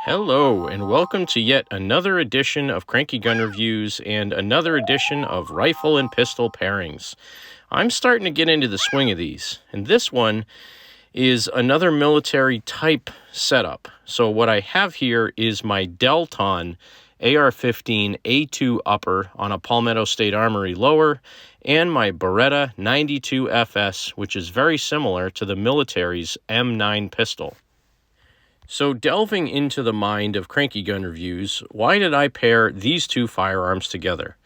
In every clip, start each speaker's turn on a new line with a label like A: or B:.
A: Hello, and welcome to yet another edition of Cranky Gun Reviews and another edition of Rifle and Pistol Pairings. I'm starting to get into the swing of these, and this one is another military type setup. So what I have here is my DelTon AR-15 A2 upper on a Palmetto State Armory lower, and my Beretta 92FS, which is very similar to the military's M9 pistol. So delving into the mind of Cranky Gun Reviews, why did I pair these two firearms together?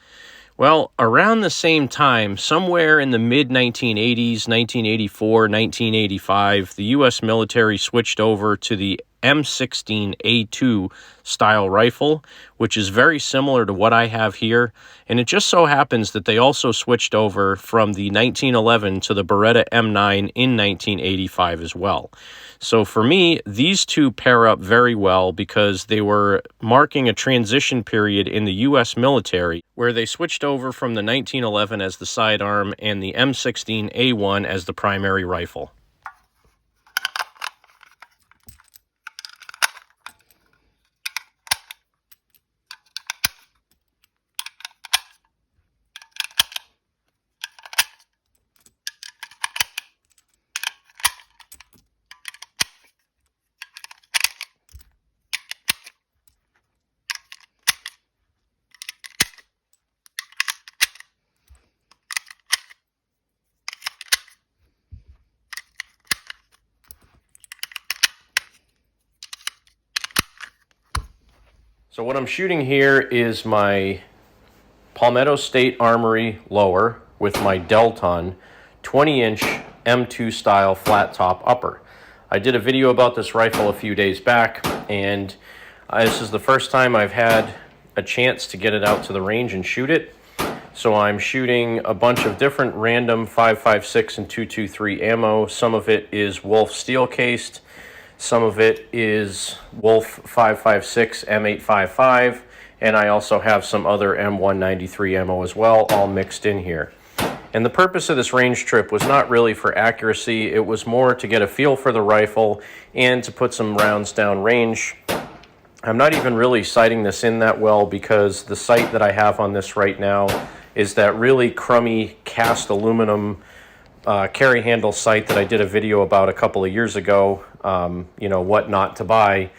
A: Well, around the same time, somewhere in the mid-1980s, 1984, 1985, the U.S. military switched over to the M16A2 style rifle, which is very similar to what I have here. And it just so happens that they also switched over from the 1911 to the Beretta M9 in 1985 as well. So for me, these two pair up very well because they were marking a transition period in the U.S. military where they switched over from the 1911 as the sidearm and the M16A1 as the primary rifle. So what I'm shooting here is my Palmetto State Armory lower with my DelTon 20-inch M2 style flat top upper. I did a video about this rifle a few days back, and this is the first time I've had a chance to get it out to the range and shoot it. So I'm shooting a bunch of different random 5.56 and 223 ammo. Some of it is Wolf steel cased. Some of it is Wolf 5.56 M855, and I also have some other M193 ammo as well, all mixed in here. And the purpose of this range trip was not really for accuracy, it was more to get a feel for the rifle and to put some rounds down range. I'm not even really sighting this in that well because the sight that I have on this right now is that really crummy cast aluminum carry handle sight that I did a video about a couple of years ago, what not to buy.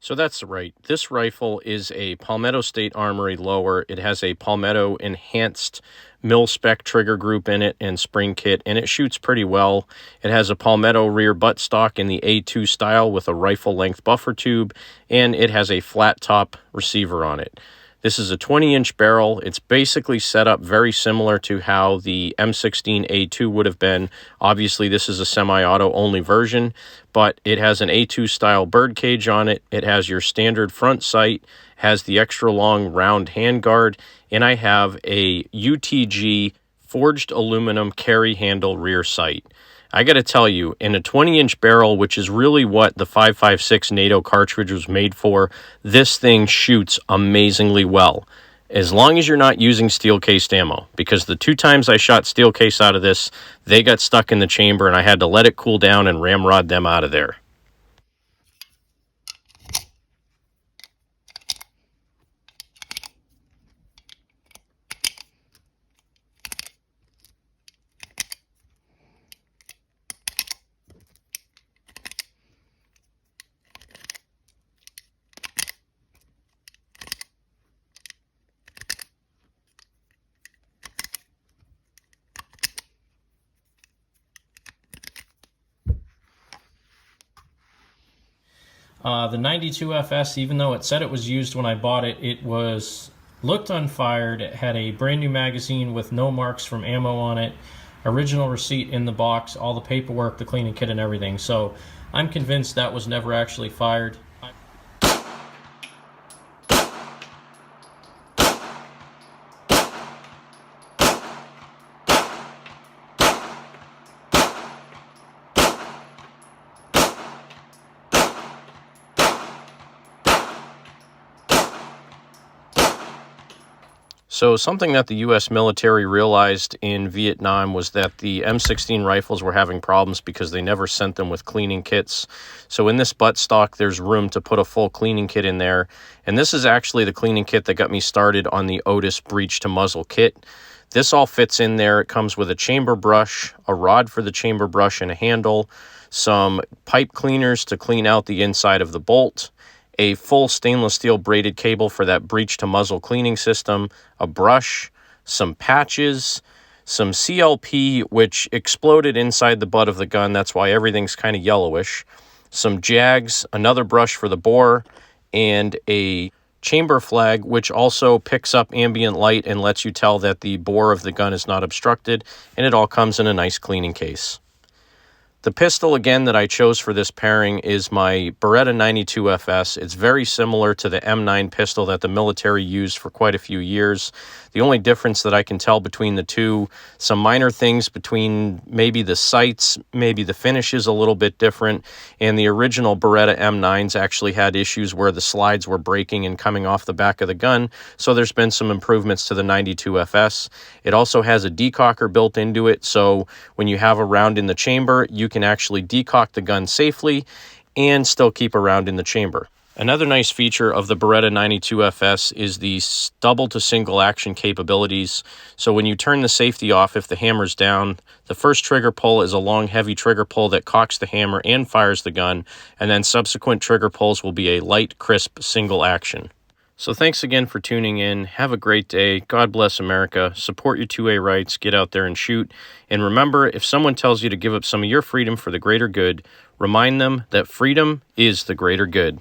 A: So that's right. This rifle is a Palmetto State Armory lower. It has a Palmetto enhanced mil-spec trigger group in it and spring kit, and it shoots pretty well. It has a Palmetto rear buttstock in the A2 style with a rifle length buffer tube, and it has a flat top receiver on it. This is a 20-inch barrel. It's basically set up very similar to how the M16A2 would have been. Obviously, this is a semi-auto only version, but it has an A2 style bird cage on it. It has your standard front sight, has the extra long round handguard, and I have a UTG forged aluminum carry handle rear sight. I got to tell you, in a 20-inch barrel, which is really what the 5.56 NATO cartridge was made for, this thing shoots amazingly well. As long as you're not using steel-cased ammo, because the two times I shot steel case out of this, they got stuck in the chamber and I had to let it cool down and ramrod them out of there. The 92FS, even though it said it was used when I bought it, it looked unfired. It had a brand new magazine with no marks from ammo on it, original receipt in the box, all the paperwork, the cleaning kit and everything. So I'm convinced that was never actually fired. So something that the U.S. military realized in Vietnam was that the M16 rifles were having problems because they never sent them with cleaning kits. So in this buttstock, there's room to put a full cleaning kit in there. And this is actually the cleaning kit that got me started on the Otis breech to muzzle kit. This all fits in there. It comes with a chamber brush, a rod for the chamber brush and a handle, some pipe cleaners to clean out the inside of the bolt, a full stainless steel braided cable for that breech to muzzle cleaning system, a brush, some patches, some CLP, which exploded inside the butt of the gun. That's why everything's kind of yellowish. Some jags, another brush for the bore, and a chamber flag, which also picks up ambient light and lets you tell that the bore of the gun is not obstructed, and it all comes in a nice cleaning case. The pistol, again, that I chose for this pairing is my Beretta 92FS. It's very similar to the M9 pistol that the military used for quite a few years. The only difference that I can tell between the two, some minor things between maybe the sights, maybe the finish is a little bit different, and the original Beretta M9s actually had issues where the slides were breaking and coming off the back of the gun, so there's been some improvements to the 92FS. It also has a decocker built into it, so when you have a round in the chamber, you can actually decock the gun safely and still keep a round in the chamber. Another nice feature of the Beretta 92FS is the double to single action capabilities. So when you turn the safety off, if the hammer's down, the first trigger pull is a long, heavy trigger pull that cocks the hammer and fires the gun, and then subsequent trigger pulls will be a light, crisp, single action. So thanks again for tuning in. Have a great day. God bless America. Support your 2A rights. Get out there and shoot. And remember, if someone tells you to give up some of your freedom for the greater good, remind them that freedom is the greater good.